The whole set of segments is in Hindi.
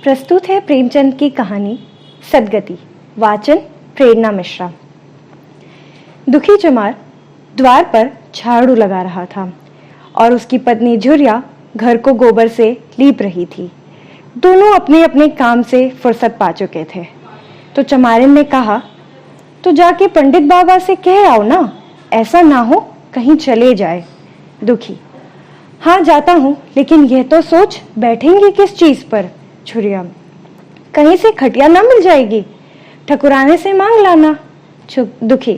प्रस्तुत है प्रेमचंद की कहानी सदगति। वाचन प्रेरणा मिश्रा। दुखी चमार द्वार पर झाड़ू लगा रहा था और उसकी पत्नी झुरिया घर को गोबर से लीप रही थी। दोनों अपने अपने काम से फुर्सत पा चुके थे। तो चमारिन ने कहा, तो जाके पंडित बाबा से कह आओ ना, ऐसा ना हो कहीं चले जाए। दुखी, हाँ जाता हूँ, लेकिन यह तो सोच बैठेंगी किस चीज पर। झुरिया, कहीं से खटिया ना मिल जाएगी, ठकुराने से मांग लाना। दुखी,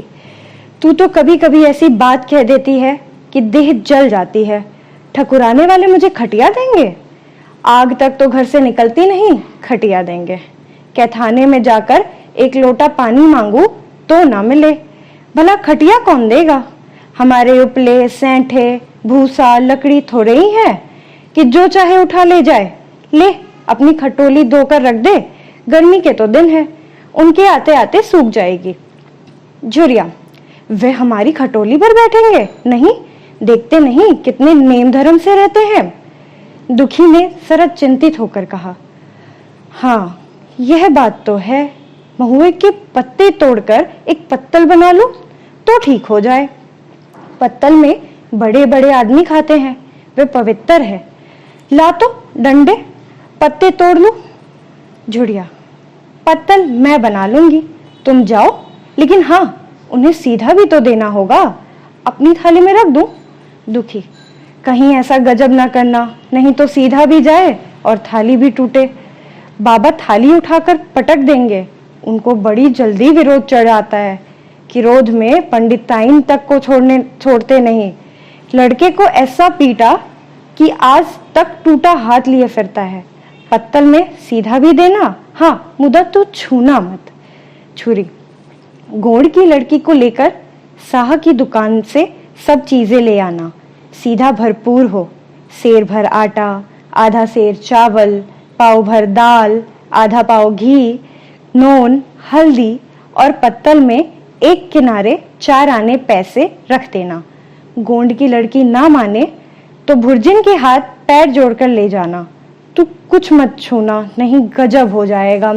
तू तो कभी कभी ऐसी बात कह देती है कि देह जल जाती है। ठकुराने वाले मुझे खटिया देंगे? आग तक तो घर से निकलती नहीं, खटिया देंगे? क्या थाने में जाकर एक लोटा पानी मांगू तो ना मिले? भला खटिया कौन देगा? हमारे उपले, सैंठे, भूसा, लकड़ी थोड़े ही है कि जो चाहे उठा ले जाए। ले अपनी खटोली धोकर रख दे, गर्मी के तो दिन है, उनके आते आते सूख जाएगी। झुरिया, वे हमारी खटोली पर बैठेंगे? नहीं, देखते नहीं कितने नेम धर्म से रहते हैं। दुखी ने जरा चिंतित होकर कहा, हाँ यह बात तो है, महुए के पत्ते तोड़कर एक पत्तल बना लो तो ठीक हो जाए। पत्तल में बड़े बड़े आदमी खाते हैं, वे पवित्र है। ला तो डंडे, पत्ते तोड़ लो। झुरिया, पत्तल मैं बना लूंगी, तुम जाओ, लेकिन हाँ उन्हें सीधा भी तो देना होगा, अपनी थाली में रख दूं। दुखी, कहीं ऐसा गजब ना करना, नहीं तो सीधा भी जाए और थाली भी टूटे। बाबा थाली उठाकर पटक देंगे, उनको बड़ी जल्दी विरोध चढ़ आता है। क्रोध में पंडिताइन तक को छोड़ते नहीं। लड़के को ऐसा पीटा कि आज तक टूटा हाथ लिए फिरता है। पत्तल में सीधा भी देना, हाँ मुदा तो छूना मत। छुरी, गोड़ की लड़की को लेकर साह की दुकान से सब चीजें ले आना, सीधा भरपूर हो। सेर भर आटा, आधा सेर चावल, पाव भर दाल, आधा पाव घी, नून, हल्दी और पत्तल में एक किनारे 4 आने पैसे रख देना। गोंड की लड़की ना माने तो भुर्जिन के हाथ पैर जोड़कर ले जाना। तू कुछ मत छूना, नहीं गजब हो जाएगा।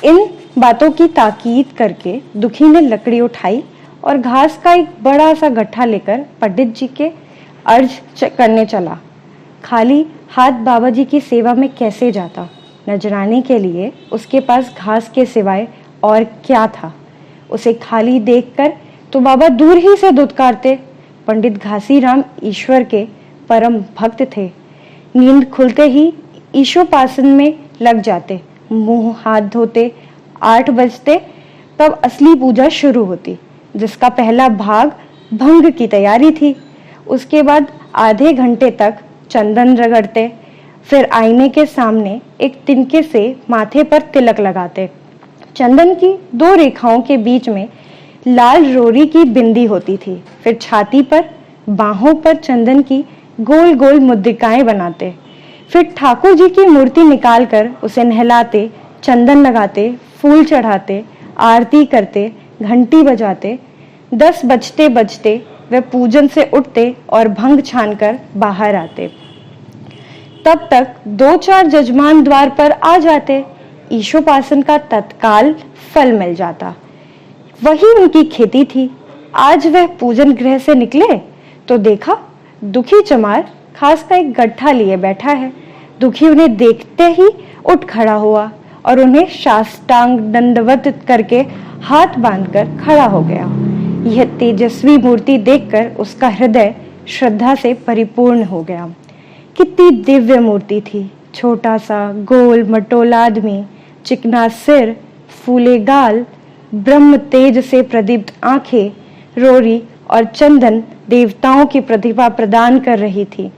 इन बातों की ताकीद करके दुखी ने लकड़ी उठाई और घास का एक बड़ा सा गट्ठा लेकर पंडित जी के अर्ज करने चला। खाली हाथ बाबा जी की सेवा में कैसे जाता, नजराने के लिए उसके पास घास के सिवाय और क्या था। उसे खाली देखकर तो बाबा दूर ही से दुत्कारते। पंडित घासीराम ईश्वर के परम भक्त थे। नींद खुलते ही ईशोपासन में लग जाते, मुंह हाथ धोते। 8 बजते तब असली पूजा शुरू होती, जिसका पहला भाग भंग की तैयारी थी। उसके बाद आधे घंटे तक चंदन रगड़ते, फिर आईने के सामने एक तिनके से माथे पर तिलक लगाते। चंदन की 2 रेखाओं के बीच में लाल रोरी की बिंदी होती थी। फिर छाती पर, बाहों पर चंदन की गोल गोल मुद्रिकाएं बनाते। फिर ठाकुर जी की मूर्ति निकालकर उसे नहलाते, चंदन लगाते, फूल चढ़ाते, आरती करते, घंटी बजाते। 10 बजते बजते वे पूजन से उठते और भंग छानकर बाहर आते। तब तक 2-4 जजमान द्वार पर आ जाते। ईशोपासन का तत्काल फल मिल जाता। वही उनकी खेती थी। आज वह पूजन गृह से निकले तो देखा दुखी चमार खास का एक गट्ठा लिए बैठा है। दुखी उन्हें देखते ही उठ खड़ा हुआ और उन्हें साष्टांग दंडवत करके हाथ बांधकर खड़ा हो गया। यह तेजस्वी मूर्ति देखकर उसका हृदय श्रद्धा से परिपूर्ण हो गया। कितनी दिव्य मूर्ति थी। छोटा सा गोल मटोला आदमी, चिकना सिर, फूले गाल, ब्रह्म तेज से प्रदीप्त आंखें, रोरी और चंदन देवताओं की प्रतिभा प्रदान कर रही थी।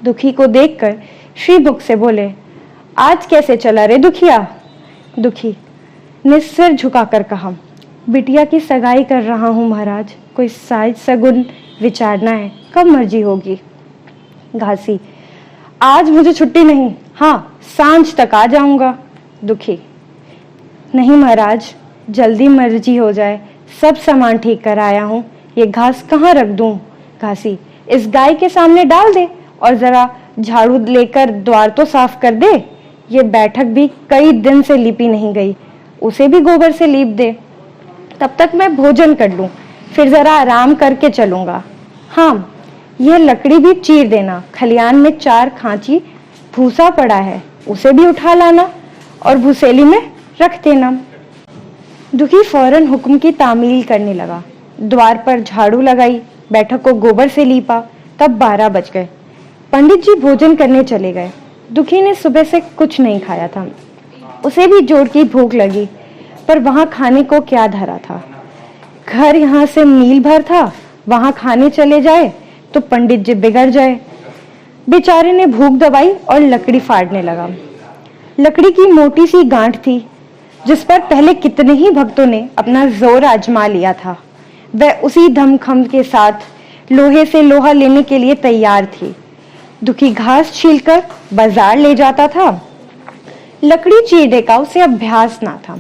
दुखी को देखकर श्री मुख से बोले, आज कैसे चला रे दुखिया? दुखी ने सिर झुकाकर कहा, बिटिया की सगाई कर रहा हूं महाराज, कोई साज सगुन विचारना है, कब मर्जी होगी। घासी, आज मुझे छुट्टी नहीं, हाँ सांझ तक आ जाऊंगा। दुखी, नहीं महाराज, जल्दी मर्जी हो जाए, सब सामान ठीक कर आया हूँ, ये घास कहाँ रख दूं? घासी, इस गाय के सामने डाल दे और जरा झाड़ू लेकर द्वार तो साफ कर दे। ये बैठक भी कई दिन से लीपी नहीं गई, उसे भी गोबर से लीप दे। तब तक मैं भोजन कर लूं, फिर जरा आराम करके चलूंगा। हाँ, यह लकड़ी भी चीर देना। खलियान में 4 खांची भूसा पड़ा है, उसे भी उठा लाना और भूसेली में रख देना। दुखी फौरन हुक्म की तामील करने लगा। द्वार पर झाड़ू लगाई, बैठक को गोबर से लीपा। तब 12 बज गए। पंडित जी भोजन करने चले गए। दुखी ने सुबह से कुछ नहीं खाया था। उसे भी जोर की भूख लगी, पर वहां खाने को क्या धरा था। घर यहाँ से मील भर था, वहां खाने चले जाए तो पंडित जी बिगड़ जाए। बेचारे ने भूख दबाई और लकड़ी फाड़ने लगा। लकड़ी की मोटी सी गांठ थी, जिस पर पहले कितने ही भक्तों ने अपना जोर आजमा लिया था। वह उसी धमखम के साथ लोहे से लोहा लेने के लिए तैयार थी। दुखी घास छीलकर बाजार ले जाता था। लकड़ी चीरने का उसे अभ्यास ना था।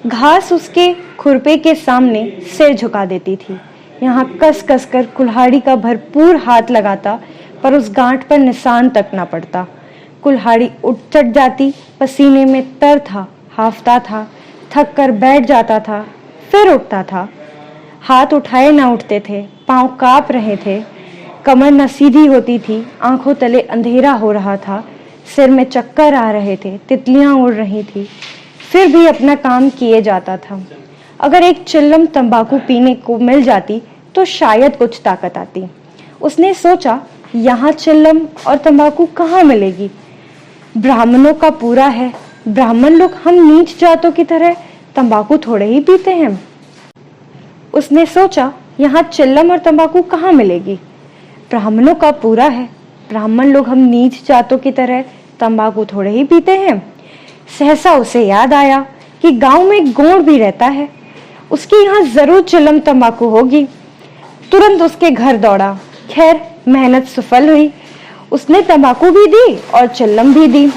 घास उसके खुरपे के सामने सिर झुका देती थी। यहाँ कस कस कर कुल्हाड़ी का भरपूर हाथ लगाता, पर उस गांठ पर निशान तक ना पड़ता। कुल्हाड़ी उठ चढ़ जाती, पसीने में तर था, हाफता था, थक कर बैठ जाता था, फिर उठता था। हाथ उठाए ना उठते थे, पांव कांप रहे थे, कमर न सीधी होती थी, आंखों तले अंधेरा हो रहा था, सिर में चक्कर आ रहे थे, तितलियां उड़ रही थी, फिर भी अपना काम किए जाता था। अगर एक चिल्लम तंबाकू पीने को मिल जाती तो शायद कुछ ताकत आती। उसने सोचा, यहाँ चिल्लम और तंबाकू कहाँ मिलेगी? ब्राह्मणों का पूरा है, ब्राह्मण लोग हम नीच जातों की तरह तंबाकू थोड़े ही पीते हैं। उसने सोचा, यहाँ चिल्लम और तंबाकू कहाँ मिलेगी? ब्राह्मणों का पूरा है, ब्राह्मण लोग हम नीच जातों की तरह तंबाकू थोड़े ही पीते हैं। सहसा उसे याद आया कि गांव में गोंड भी रहता है, उसके यहाँ जरूर चिल्लम तंबाकू होगी। तुरंत उसके घर दौड़ा। खैर, मेहनत सफल हुई। उसने तंबाकू भी दी और चिल्लम भी दी,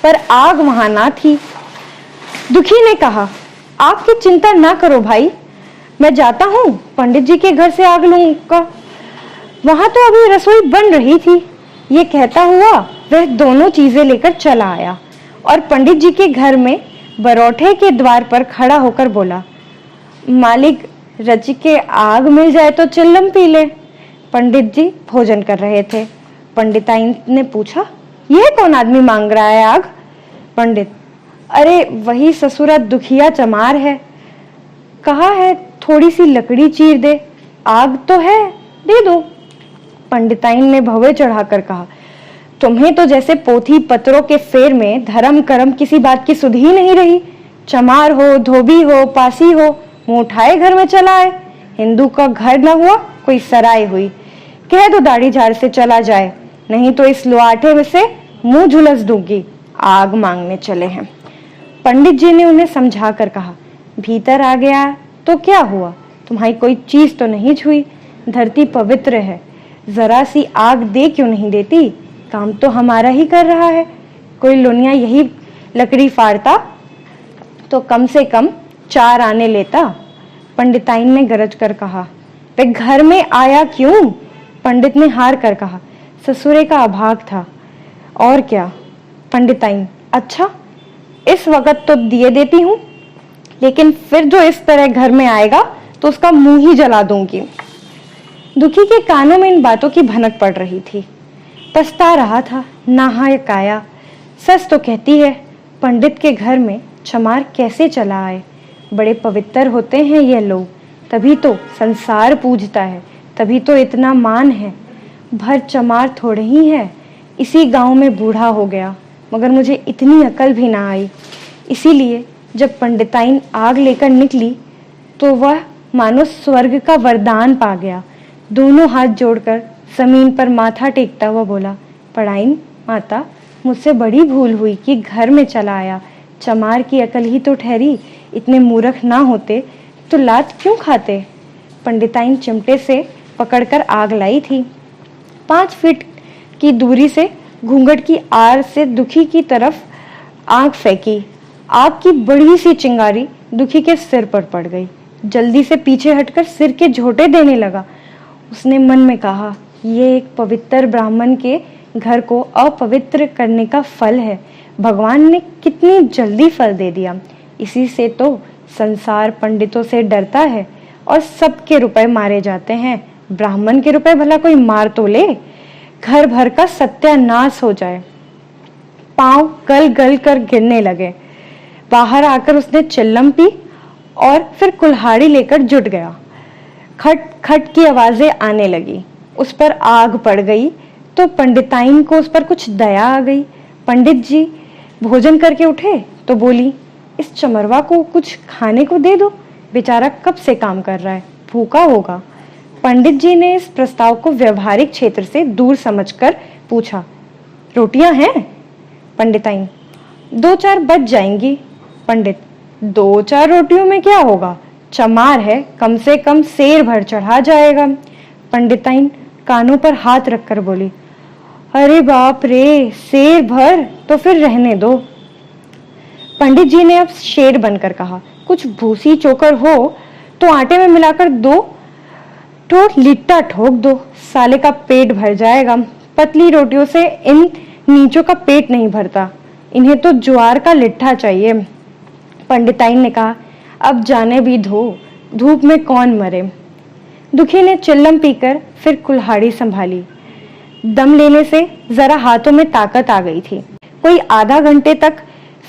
पर आग वहां ना थी। दुखी ने कहा, आपकी चिंता ना करो भाई, मैं जाता हूँ, पंडित जी के घर से आग लूंगा, वहां तो अभी रसोई बन रही थी। ये कहता हुआ वह दोनों चीजें लेकर चला आया और पंडित जी के घर में बरौठे के द्वार पर खड़ा होकर बोला, मालिक, रच के आग मिल जाए तो चिल्लम पी ले। पंडित जी भोजन कर रहे थे। पंडिताइन ने पूछा, यह कौन आदमी मांग रहा है आग? पंडित, अरे वही ससुरा दुखिया चमार है, कहा है थोड़ी सी लकड़ी चीर दे, आग तो है, दे दो। पंडिताइन ने भवे चढ़ाकर कहा, तुम्हें तो जैसे पोथी पत्रों के फेर में धर्म कर्म किसी बात की सुध ही नहीं रही। चमार हो, धोबी हो, पासी हो, मुंह उठाए घर में चला आए। हिंदू का घर न हुआ, कोई सराय हुई, कह दो दाढ़ी झाड़ से चला जाए, नहीं तो इस लुआठे में से मुंह झुलस दूंगी। आग मांगने चले हैं। पंडित जी ने उन्हें समझा कर कहा, भीतर आ गया तो क्या हुआ, तुम्हारी कोई चीज तो नहीं छुई, धरती पवित्र है, जरा सी आग दे क्यों नहीं देती? काम तो हमारा ही कर रहा है, कोई लोनिया यही लकड़ी फाड़ता तो कम से कम 4 आने लेता। पंडिताइन ने गरज कर कहा, वे घर में आया क्यों? पंडित ने हार कर कहा, ससुरे का अभाग था। और क्या? पंडिताइन, अच्छा, इस वक्त तो दिए देती हूँ, लेकिन फिर जो इस तरह घर में आएगा तो उसका मुंह ही जला दूंगी। दुखी के कानों में इन बातों की भनक पड़ रही थी। पछता रहा था, नाहा काया। सच तो कहती है, पंडित के घर में चमार कैसे चला आए? बड़े पवित्र होते हैं ये लोग, तभी तो संसार पूजता है, तभी तो इतना मान है। भर चमार थोड़े ही है, इसी गांव में बूढ़ा हो गया, मगर मुझे इतनी अकल भी ना आई। इसीलिए जब पंडिताइन आग लेकर निकली तो वह मानो स्वर्ग का वरदान पा गया। दोनों हाथ जोड़कर जमीन पर माथा टेकता हुआ बोला, पढ़ाइन माता, मुझसे बड़ी भूल हुई कि घर में चला आया, चमार की अकल ही तो ठहरी, इतने मूर्ख ना होते तो लात क्यों खाते? पंडिताइन चिमटे से पकड़कर आग लाई थी। 5 फीट की दूरी से घूंघट की आड़ से दुखी की तरफ आग फेंकी। आग की बड़ी सी चिंगारी दुखी के सिर पर पड़ गई। जल्दी से पीछे हटकर सिर के झोंटे देने लगा। उसने मन में कहा, ये एक पवित्र ब्राह्मण के घर को अपवित्र करने का फल है। भगवान ने कितनी जल्दी फल दे दिया। इसी से तो संसार पंडितों से डरता है और सबके रुपए मारे जाते हैं। ब्राह्मण के रुपए भला कोई मार तो ले, घर भर का सत्यानाश हो जाए। पांव गल गल कर गिरने लगे। बाहर आकर उसने चिल्लम पी और फिर कुल्हाड़ी लेकर जुट गया। खट खट की आवाजें आने लगी। उस पर आग पड़ गई तो पंडिताइन को उस पर कुछ दया आ गई। पंडित जी भोजन करके उठे तो बोली, इस चमरवा को कुछ खाने को दे दो, बेचारा कब से काम कर रहा है, भूखा होगा। पंडित जी ने इस प्रस्ताव को व्यवहारिक क्षेत्र से दूर समझकर पूछा, रोटियां हैं? पंडिताइन, 2-4 बच जाएंगी। पंडित, 2-4 रोटियों में क्या होगा, चमार है, कम से कम सेर भर चढ़ा जाएगा। पंडिताइन कानों पर हाथ रखकर बोली, अरे बाप रे, सेर भर तो फिर रहने दो। पंडित जी ने अब शेर बनकर कहा, कुछ भूसी चोकर हो तो आटे में मिलाकर 2 ठोक लिट्टा ठोक दो, साले का पेट भर जाएगा। पतली रोटियों से इन नीचों का पेट नहीं भरता, इन्हें तो ज्वार का लिट्टा चाहिए। पंडिताइन ने कहा, अब जाने भी दो, धूप में कौन मरे। दुखी ने चिल्लम पीकर फिर कुल्हाड़ी संभाली। दम लेने से जरा हाथों में ताकत आ गई थी। कोई आधा घंटे तक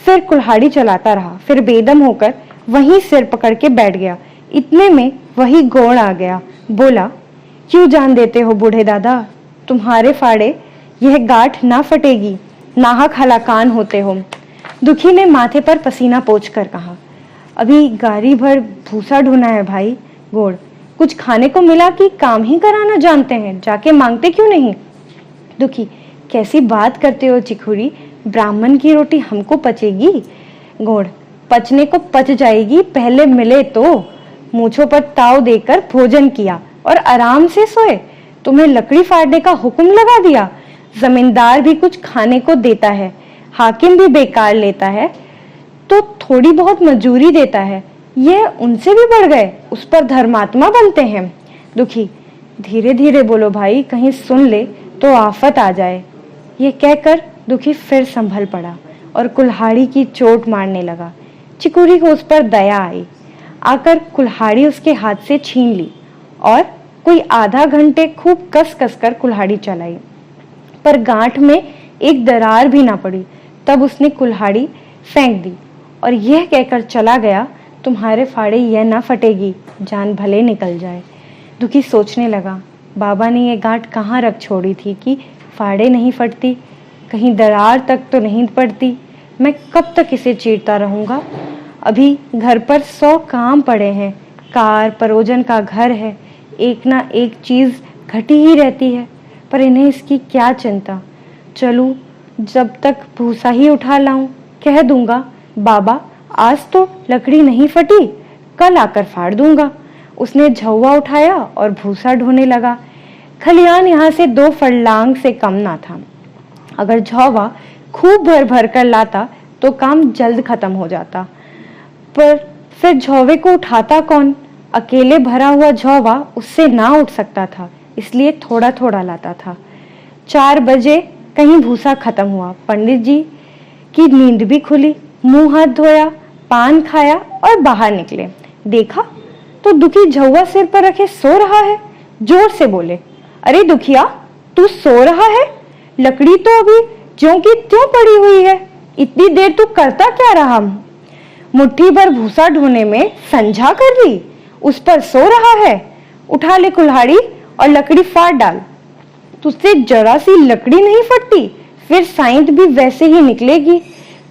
फिर कुल्हाड़ी चलाता रहा, फिर बेदम होकर वहीं सिर पकड़ के बैठ गया। इतने में वही गौड़ आ गया। बोला, क्यों जान देते हो बूढ़े दादा, तुम्हारे फाड़े यह गांठ ना फटेगी, नाहक हलाकान होते हो। दुखी ने माथे पर पसीना पोंछकर कहा, अभी गारी भर भूसा ढूंढा है भाई। गौड़, कुछ खाने को मिला कि काम ही कराना जानते हैं, जाके मांगते क्यों नहीं। दुखी, कैसी बात करते हो चिखुरी, ब्राह्मण की रोटी हमको पचेगी। गौड़, पचने को पच जाएगी, पहले मिले तो। मूंछों पर ताव देकर भोजन किया और आराम से सोए, तुम्हें लकड़ी फाड़ने का हुक्म लगा दिया। जमींदार भी कुछ खाने को देता है, हाकिम भी बेकार लेता है तो थोड़ी बहुत मजूरी देता है, यह उनसे भी बढ़ गए, उस पर धर्मात्मा बनते हैं। दुखी, धीरे धीरे बोलो भाई, कहीं सुन ले तो आफत आ जाए। ये कहकर दुखी फिर संभल पड़ा और कुल्हाड़ी की चोट मारने लगा। चिकुरी को उस पर दया आई, आकर कुल्हाड़ी उसके हाथ से छीन ली और कोई आधा घंटे खूब कस कस कर कुल्हाड़ी चलाई, पर गांठ में एक दरार भी ना पड़ी। तब उसने कुल्हाड़ी फेंक दी और यह कहकर चला गया, तुम्हारे फाड़े यह ना फटेगी, जान भले निकल जाए। दुखी सोचने लगा, बाबा ने यह गांठ कहाँ रख छोड़ी थी कि फाड़े नहीं फटती, कहीं दरार तक तो नहीं पड़ती। मैं कब तक इसे चीरता रहूंगा। अभी घर पर 100 काम पड़े हैं, कार परोजन का घर है, एक ना एक चीज घटी ही रहती है, पर इन्हें इसकी क्या चिंता। चलूं, जब तक भूसा ही उठा लाऊं, कह दूंगा, बाबा आज तो लकड़ी नहीं फटी, कल आकर फाड़ दूंगा। उसने झौवा उठाया और भूसा ढोने लगा। खलियान यहाँ से 2 फरलांग से कम ना था। अगर झौवा खूब भर भर कर लाता तो काम जल्द खत्म हो जाता, पर फिर झौवे को उठाता कौन। अकेले भरा हुआ झौवा उससे ना उठ सकता था, इसलिए थोड़ा थोड़ा लाता था। 4 बजे कहीं भूसा खत्म हुआ। पंडित जी की नींद भी खुली, मुंह हाथ धोया, पान खाया और बाहर निकले। देखा तो दुखी झौवा सिर पर रखे सो रहा है। जोर से बोले, अरे दुखिया, तू सो रहा है? लकड़ी तो अभी ज्यों की त्यों पड़ी हुई है, इतनी देर तू करता क्या रहा? मुट्ठी भर भूसा ढोने में संझा कर दी, उस पर सो रहा है। उठा ले कुल्हाड़ी और लकड़ी फाड़ डाल। तुझसे जरा सी लकड़ी नहीं फटती, फिर साइंत भी वैसे ही निकलेगी।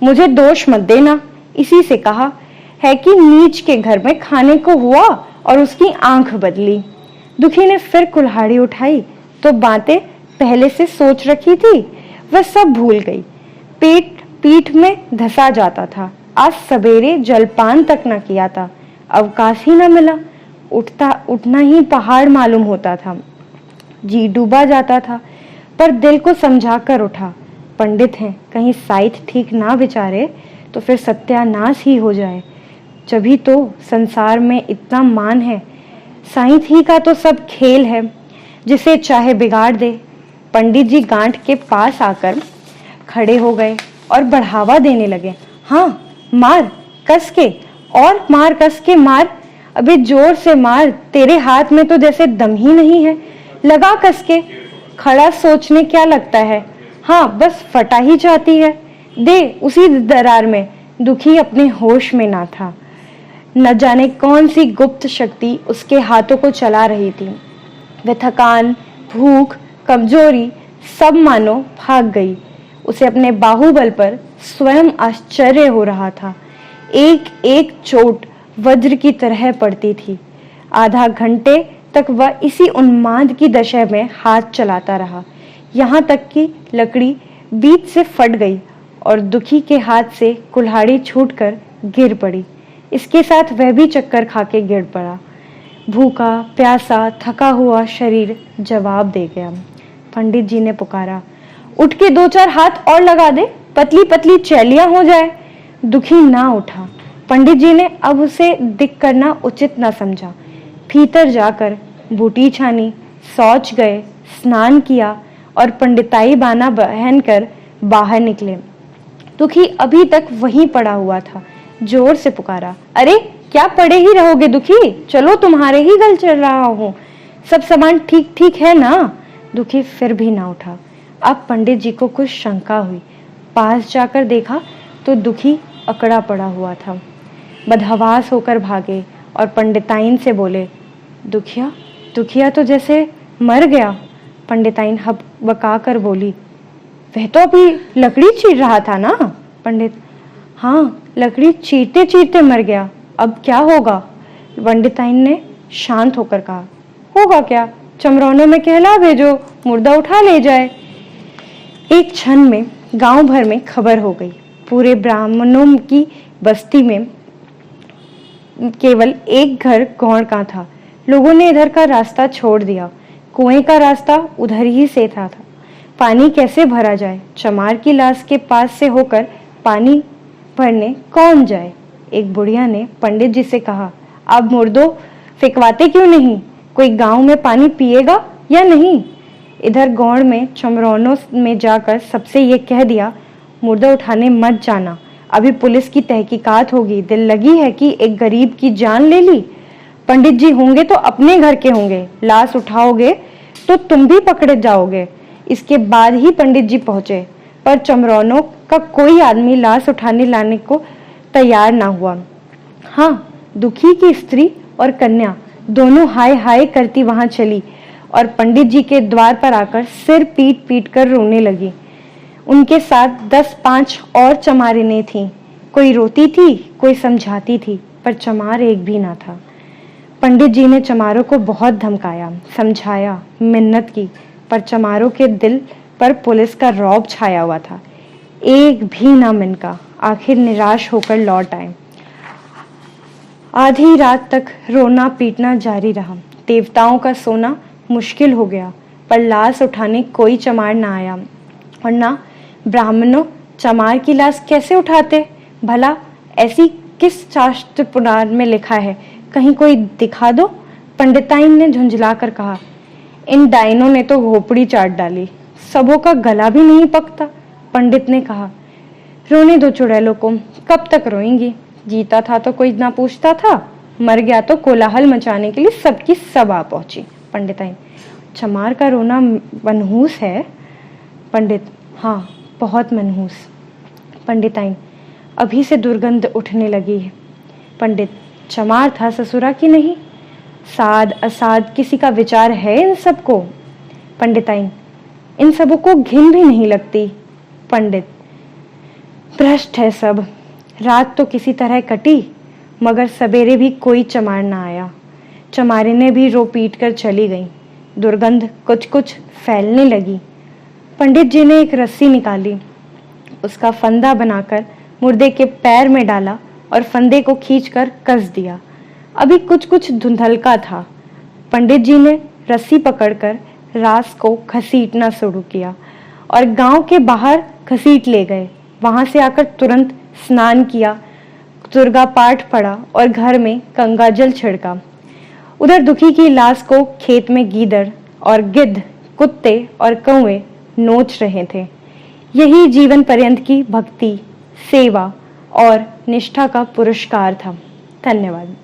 मुझे दोष मत देना। इसी से कहा है कि नीच के घर में खाने को हुआ और उसकी आंख बदली। दुखी ने फिर कुल्हाड़ी उठाई तो बातें पहले से सोच रखी थी वह सब भूल गई। पीठ में धसा जाता था। आज सवेरे जलपान तक न किया था, अवकाश ही न मिला। उठना ही पहाड़ मालूम होता था। जी डूबा जाता था, पर दिल को समझा कर उठा। पंडित हैं, कहीं साइथ ठीक ना विचारे तो फिर सत्यानाश ही हो जाए। जभी तो संसार में इतना मान है। साइंथ ही का तो सब खेल है, जिसे चाहे बिगाड़ दे। पंडित जी गांठ के पास आकर खड़े हो गए और बढ़ावा देने लगे। हाँ, मार कस के, और मार कस के मार, अबे जोर से मार, तेरे हाथ में तो जैसे दम ही नहीं है, लगा कस के। खड़ा सोचने क्या लगता है, हाँ बस फटा ही जाती है, दे उसी दरार में। दुखी अपने होश में ना था। न जाने कौन सी गुप्त शक्ति उसके हाथों को चला रही थी। वह थकान, भूख, कमजोरी सब मानो भाग गई। उसे अपने बाहुबल पर स्वयं आश्चर्य हो रहा था। एक एक चोट वज्र की तरह पड़ती थी। आधा घंटे तक वह इसी उन्माद की दशा में हाथ चलाता रहा, यहाँ तक कि लकड़ी बीच से फट गई और दुखी के हाथ से कुल्हाड़ी छूटकर गिर पड़ी। इसके साथ वह भी चक्कर खाके गिर पड़ा। भूखा प्यासा थका हुआ शरीर जवाब दे गया। पंडित जी ने पुकारा, उठ के 2-4 हाथ और लगा दे, पतली पतली चैलियां हो जाए। दुखी ना उठा। पंडित जी ने अब उसे दिख करना उचित न समझा। भीतर जाकर बूटी छानी, शौच गए, स्नान किया और पंडिताई बाना पहनकर बाहर निकले। दुखी अभी तक वहीं पड़ा हुआ था। जोर से पुकारा, अरे क्या पड़े ही रहोगे दुखी, चलो तुम्हारे ही गल चल रहा हूँ, सब सामान ठीक ठीक है ना। दुखी फिर भी ना उठा। अब पंडित जी को कुछ शंका हुई। पास जाकर देखा तो दुखी अकड़ा पड़ा हुआ था। बदहवास होकर भागे और पंडिताइन से बोले, दुखिया दुखिया तो जैसे मर गया। पंडिताइन हबका कर बोली, वह तो अभी लकड़ी चीर रहा था ना। पंडित, हाँ लकड़ी चीरते चीरते मर गया, अब क्या होगा। पंडिताइन ने शांत होकर कहा, होगा क्या, चमरौनों में कहला भेजो, मुर्दा उठा ले जाए। एक क्षण में गांव भर में खबर हो गई। पूरे ब्राह्मणों की बस्ती में केवल एक घर गौड़ का था। लोगों ने इधर का रास्ता छोड़ दिया। कुएं का रास्ता उधर ही से था। पानी कैसे भरा जाए, चमार की लाश के पास से होकर पानी भरने कौन जाए। एक बुढ़िया ने पंडित जी से कहा, आप मुर्दों फेंकवाते क्यों नहीं, कोई गांव में पानी पिएगा या नहीं। इधर गौड़ में चमरौनों में जाकर सबसे ये कह दिया, मुर्दा उठाने मत जाना, अभी पुलिस की तहकीकात होगी। दिल लगी है कि एक गरीब की जान ले ली। पंडित जी होंगे तो अपने घर के होंगे, लाश उठाओगे तो तुम भी पकड़े जाओगे। इसके बाद ही पंडित जी पहुंचे, पर चमरौनों का कोई आदमी लाश उठाने लाने को तैयार ना हुआ। हाँ, दुखी की स्त्री और कन्या दोनों हाय हाय करती वहां चली और पंडित जी के द्वार पर आकर सिर पीट पीट कर रोने लगी। उनके साथ 10-5 और चमारिनें थीं। कोई रोती थी, कोई समझाती थी, पर चमार एक भी ना था। पंडित जी ने चमारों को बहुत धमकाया, समझाया, मिन्नत की, पर चमारों के दिल पर पुलिस का रौब छाया हुआ था। एक भी ना मिनका। आखिर निराश होकर लौट आए। आधी रात तक रोना पीटना जारी रहा। देवताओं का सोना मुश्किल हो गया, पर लाश उठाने कोई चमार ना आया। और ना ब्राह्मणों चमार की लाश कैसे उठाते भला, ऐसी किस शास्त्र पुराण में लिखा है, कहीं कोई दिखा दो। पंडिताइन ने झुंझला कर कहा, इन डाइनों ने तो घोपड़ी चाट डाली, सबों का गला भी नहीं पकता। पंडित ने कहा, रोने दो चुड़ैलों को, कब तक रोएंगी, जीता था तो कोई ना पूछता था, मर गया तो कोलाहल मचाने के लिए सबकी सब आ पहुंची। पंडिताइन, चमार का रोना मनहूस है। पंडित, हाँ बहुत मनहूस। पंडिताइन, अभी से दुर्गंध उठने लगी है। पंडित, चमार था ससुरा की नहीं, साध असाध किसी का विचार है इन सबको। पंडिताइन, इन सबों को घिन भी नहीं लगती। पंडित, भ्रष्ट है सब। रात तो किसी तरह कटी, मगर सवेरे भी कोई चमार ना आया। चमारिनें भी रो पीट कर चली गईं। दुर्गंध कुछ कुछ फैलने लगी। पंडित जी ने एक रस्सी निकाली, उसका फंदा बनाकर मुर्दे के पैर में डाला और फंदे को खींचकर कस दिया। अभी कुछ कुछ धुंधलका था। पंडित जी ने रस्सी पकड़कर रास को घसीटना शुरू किया और गांव के बाहर घसीट ले गए। वहां से आकर तुरंत स्नान किया, दुर्गा पाठ पढ़ा और घर में गंगाजल छिड़का। उधर दुखी की लाश को खेत में गीदड़ और गिद्ध कुत्ते और कौवे नोच रहे थे। यही जीवन पर्यंत की भक्ति, सेवा और निष्ठा का पुरस्कार था। धन्यवाद।